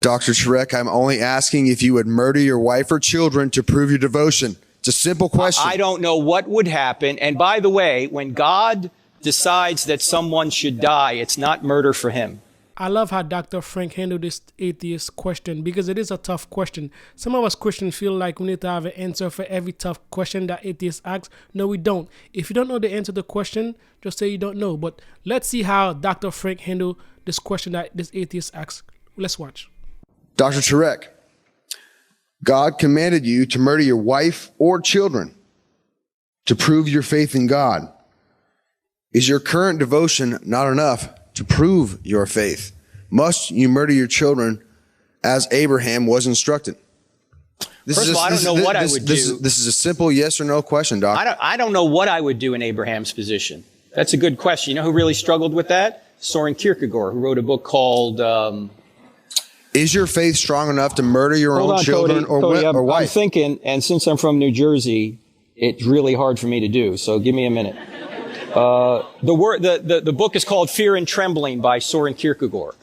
Dr. Turek, I'm only asking if you would murder your wife or children to prove your devotion. It's a simple question. I don't know what would happen. And by the way, when God decides that someone should die, it's not murder for him. I love how Dr. Frank handled this atheist question because it is a tough question. Some of us Christians feel like we need to have an answer for every tough question that atheists ask. No, we don't. If you don't know the answer to the question, just say you don't know. But let's see how Dr. Frank handled this question that this atheist asks. Let's watch. Dr. Turek, God commanded you to murder your wife or children to prove your faith in God. Is your current devotion not enough to prove your faith? Must you murder your children as Abraham was instructed? First of all, I don't know what I would do. This is a simple yes or no question, Doc. I don't know what I would do in Abraham's position. That's a good question. You know who really struggled with that? Soren Kierkegaard, who wrote a book called... Is your faith strong enough to murder your own children or wife? I'm thinking, and since I'm from New Jersey, it's really hard for me to do, so give me a minute. The book is called Fear and Trembling by Soren Kierkegaard.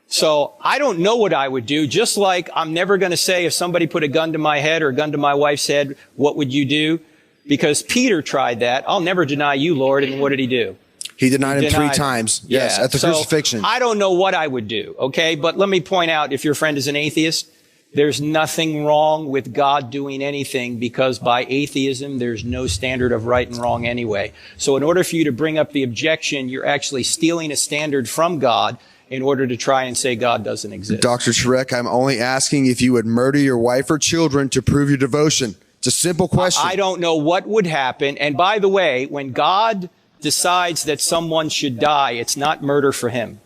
So I don't know what I would do, just like I'm never going to say if somebody put a gun to my head or a gun to my wife's head, what would you do? Because Peter tried that. I'll never deny you, Lord. And what did he do? He denied him 3 times. Yes, at the crucifixion. I don't know what I would do, okay? But let me point out, if your friend is an atheist, there's nothing wrong with God doing anything because by atheism, there's no standard of right and wrong anyway. So in order for you to bring up the objection, you're actually stealing a standard from God in order to try and say God doesn't exist. Dr. Turek, I'm only asking if you would murder your wife or children to prove your devotion. It's a simple question. I don't know what would happen. And by the way, when God decides that someone should die, it's not murder for him.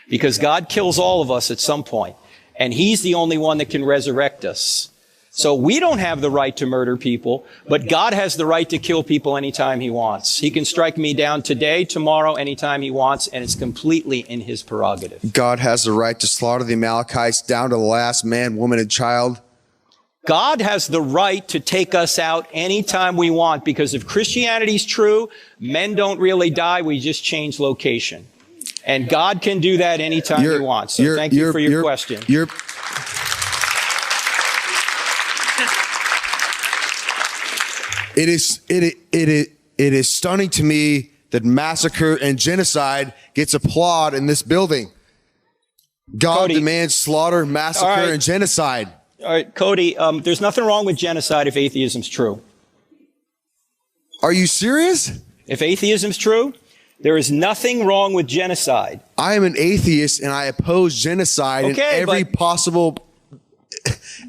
Because God kills all of us at some point. And he's the only one that can resurrect us. So we don't have the right to murder people, but God has the right to kill people anytime he wants. He can strike me down today, tomorrow, anytime he wants, and it's completely in his prerogative. God has the right to slaughter the Amalekites down to the last man, woman, and child. God has the right to take us out anytime we want, because if Christianity's true, men don't really die, we just change location. And God can do that anytime he wants. So thank you for your question. It is stunning to me that massacre and genocide gets applauded in this building. God demands slaughter, massacre, and genocide. All right, Cody, there's nothing wrong with genocide if atheism's true. Are you serious? If atheism's true, there is nothing wrong with genocide. I am an atheist and I oppose genocide in every possible,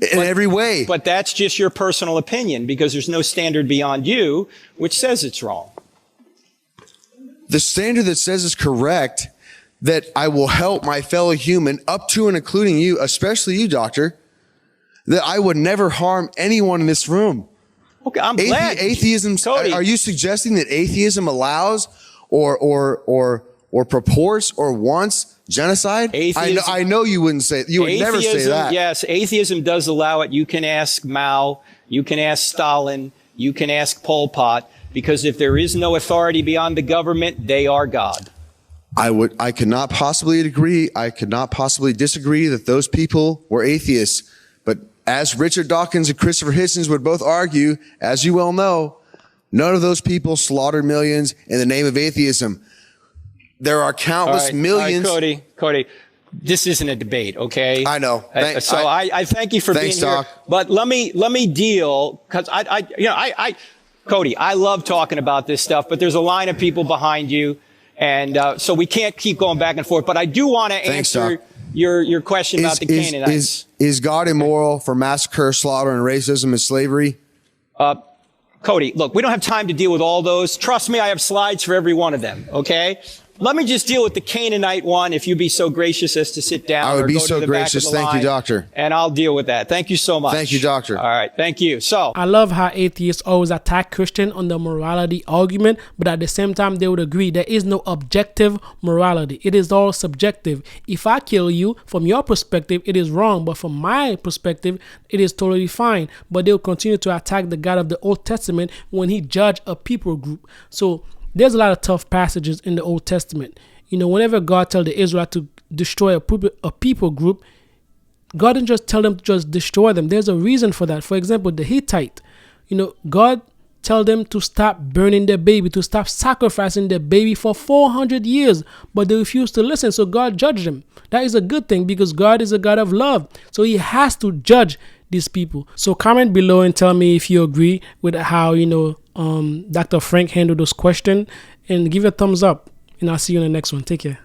in every way. But that's just your personal opinion because there's no standard beyond you which says it's wrong. The standard that says it's correct, that I will help my fellow human up to and including you, especially you, doctor, that I would never harm anyone in this room. Okay, I'm glad. Atheism, Cody, are you suggesting that atheism allows or purports or wants genocide? I know you wouldn't say, you would never say that. Yes, atheism does allow it. You can ask Mao, you can ask Stalin, you can ask Pol Pot, because if there is no authority beyond the government, they are God. I could not possibly agree. I could not possibly disagree that those people were atheists. But as Richard Dawkins and Christopher Hitchens would both argue, as you well know, none of those people slaughtered millions in the name of atheism. There are countless millions. All right, Cody, this isn't a debate, okay? I know. I thank you for being here. Doc. But let me deal, because Cody, I love talking about this stuff, but there's a line of people behind you, and so we can't keep going back and forth. But I do want to answer your question about the Canaanites. Is God immoral for massacre, slaughter, and racism and slavery? Cody, look, we don't have time to deal with all those. Trust me, I have slides for every one of them, okay? Let me just deal with the Canaanite one, if you'd be so gracious as to sit down. I would be so gracious. Thank you, doctor. And I'll deal with that. Thank you so much. Thank you, doctor. All right, thank you. So I love how atheists always attack Christian on the morality argument, but at the same time, they would agree there is no objective morality. It is all subjective. If I kill you, from your perspective, it is wrong, but from my perspective, it is totally fine. But they'll continue to attack the God of the Old Testament when he judged a people group. So there's a lot of tough passages in the Old Testament. You know, whenever God tells the Israelites to destroy a people group, God didn't just tell them to just destroy them. There's a reason for that. For example, the Hittite, God tell them to stop burning their baby, to stop sacrificing their baby for 400 years, but they refused to listen. So God judged them. That is a good thing because God is a God of love. So he has to judge these people. So comment below and tell me if you agree with how, Dr. Frank handled this question, and give a thumbs up, and I'll see you in the next one. Take care.